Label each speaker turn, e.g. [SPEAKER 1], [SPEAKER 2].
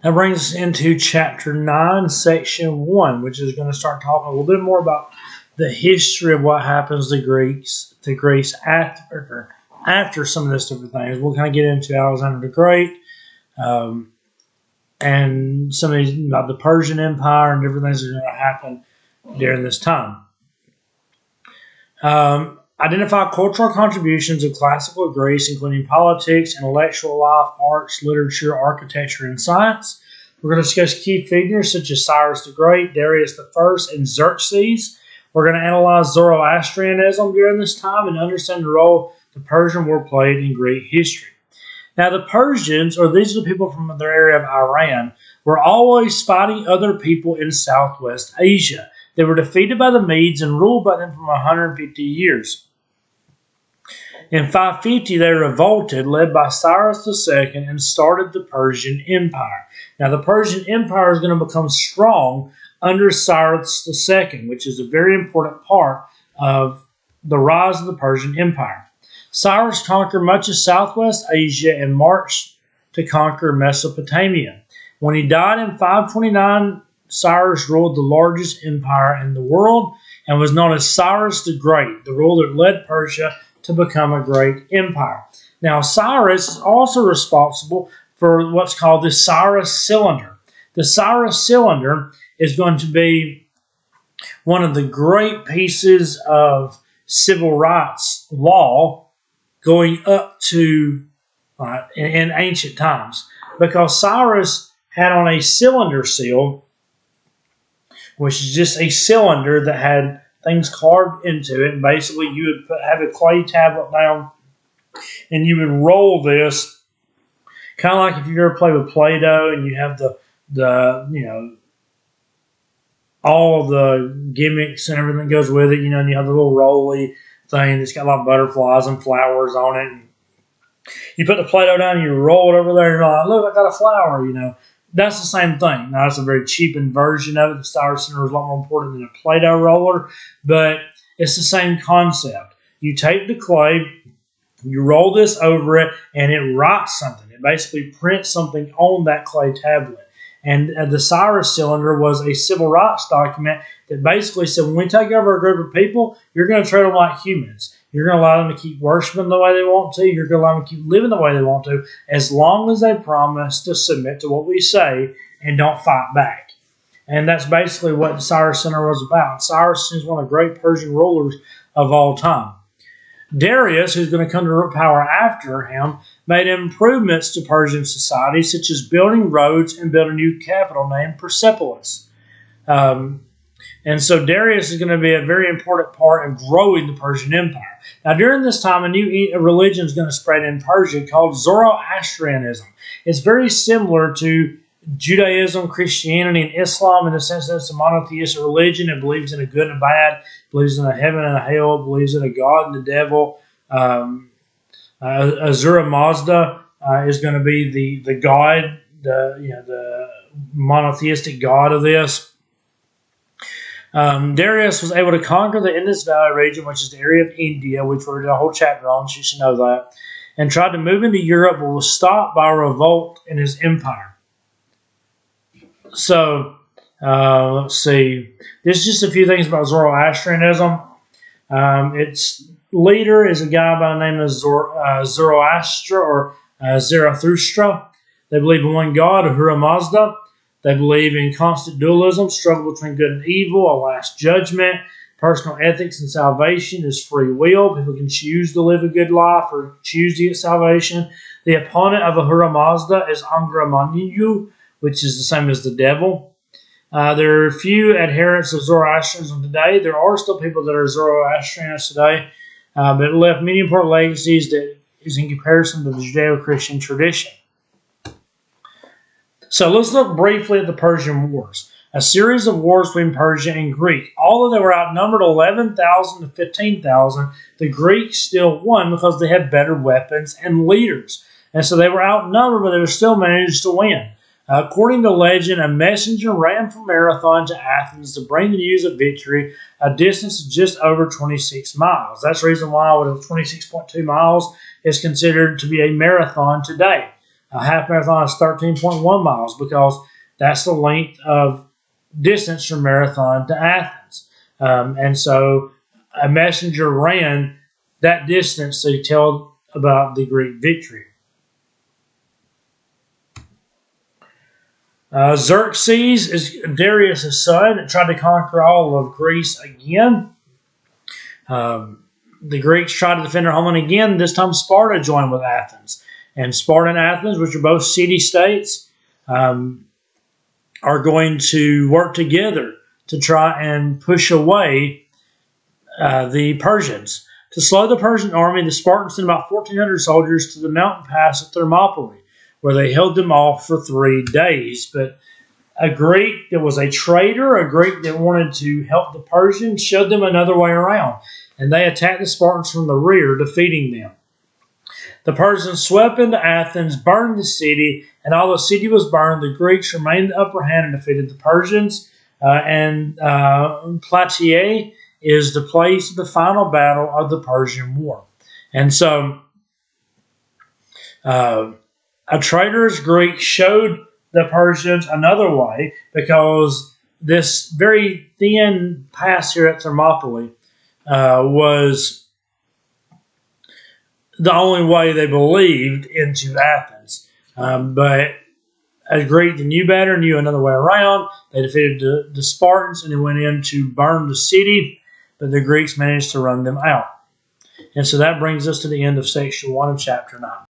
[SPEAKER 1] That brings us into chapter 9, section 1, which is going to start talking a little bit more about the history of what happens to Greece after some of this different things. We'll kind of get into Alexander the Great, and some of these, about the Persian Empire and different things that are going to happen during this time. Identify cultural contributions of classical Greece, including politics, intellectual life, arts, literature, architecture, and science. We're going to discuss key figures such as Cyrus the Great, Darius the First, and Xerxes. We're going to analyze Zoroastrianism during this time and understand the role the Persian war played in Greek history. Now, the Persians, or these are the people from the area of Iran, were always fighting other people in Southwest Asia. They were defeated by the Medes and ruled by them for 150 years. In 550, they revolted, led by Cyrus II, and started the Persian Empire. Now, the Persian Empire is going to become strong under Cyrus II, which is a very important part of the rise of the Persian Empire. Cyrus conquered much of Southwest Asia and marched to conquer Mesopotamia. When he died in 529, Cyrus ruled the largest empire in the world and was known as Cyrus the Great, the ruler that led Persia to become a great empire. Now, Cyrus is also responsible for what's called the Cyrus Cylinder. The Cyrus Cylinder is going to be one of the great pieces of civil rights law going up to in ancient times, because Cyrus had on a cylinder seal, which is just a cylinder that had things carved into it. And basically, you would have a clay tablet down, and you would roll this, kind of like if you ever play with Play-Doh, and you have the all the gimmicks and everything that goes with it, and you have the little rolly thing that's got a lot of butterflies and flowers on it. And you put the Play-Doh down, and you roll it over there, and you're like, look, I got a flower, That's the same thing. Now, it's a very cheapened version of it. The Cyrus Cylinder is a lot more important than a Play-Doh roller, but it's the same concept. You take the clay, you roll this over it, and it writes something. It basically prints something on that clay tablet. And the Cyrus Cylinder was a civil rights document that basically said, when we take over a group of people, you're going to treat them like humans. You're going to allow them to keep worshiping the way they want to. You're going to allow them to keep living the way they want to, as long as they promise to submit to what we say and don't fight back. And that's basically what the Cyrus Cylinder was about. Cyrus is one of the great Persian rulers of all time. Darius, who's going to come to power after him, made improvements to Persian society, such as building roads and building a new capital named Persepolis. And so Darius is going to be a very important part in growing the Persian Empire. Now, during this time, a new religion is going to spread in Persia called Zoroastrianism. It's very similar to Judaism, Christianity, and Islam in the sense that it's a monotheistic religion. It believes in a good and a bad, believes in a heaven and a hell, believes in a God and the devil. Ahura Mazda is going to be the god, the monotheistic god of this. Darius was able to conquer the Indus Valley region, which is the area of India, which we're doing a whole chapter on, so you should know that, and tried to move into Europe, but was stopped by a revolt in his empire. So, let's see. There's just a few things about Zoroastrianism. Its leader is a guy by the name of Zoroaster or Zarathustra. They believe in one God, Ahura Mazda. They believe in constant dualism, struggle between good and evil, a last judgment, personal ethics and salvation is free will. People can choose to live a good life or choose to get salvation. The opponent of Ahura Mazda is Angra Mainyu, which is the same as the devil. There are a few adherents of Zoroastrianism today. There are still people that are Zoroastrianists today, but it left many important legacies that is in comparison to the Judeo-Christian tradition. So let's look briefly at the Persian Wars. A series of wars between Persia and Greek. Although they were outnumbered 11,000 to 15,000, the Greeks still won because they had better weapons and leaders. And so they were outnumbered, but they were still managed to win. According to legend, a messenger ran from Marathon to Athens to bring the news of victory, a distance of just over 26 miles. That's the reason why 26.2 miles is considered to be a marathon today. A half marathon is 13.1 miles because that's the length of distance from Marathon to Athens. And so a messenger ran that distance to tell about the Greek victory. Xerxes is Darius' son that tried to conquer all of Greece again. The Greeks tried to defend their homeland again. This time Sparta joined with Athens. And Sparta and Athens, which are both city-states, are going to work together to try and push away the Persians. To slow the Persian army, the Spartans sent about 1,400 soldiers to the mountain pass at Thermopylae, where they held them off for 3 days. But a Greek that was a traitor, a Greek that wanted to help the Persians, showed them another way around, and they attacked the Spartans from the rear, defeating them. The Persians swept into Athens, burned the city, and although the city was burned, the Greeks remained the upper hand and defeated the Persians. Plataea is the place of the final battle of the Persian War. And so a traitorous Greek showed the Persians another way, because this very thin pass here at Thermopylae was the only way they believed into Athens. But a Greek that knew better knew another way around. They defeated the Spartans and they went in to burn the city, but the Greeks managed to run them out. And so that brings us to the end of section 1 of chapter 9.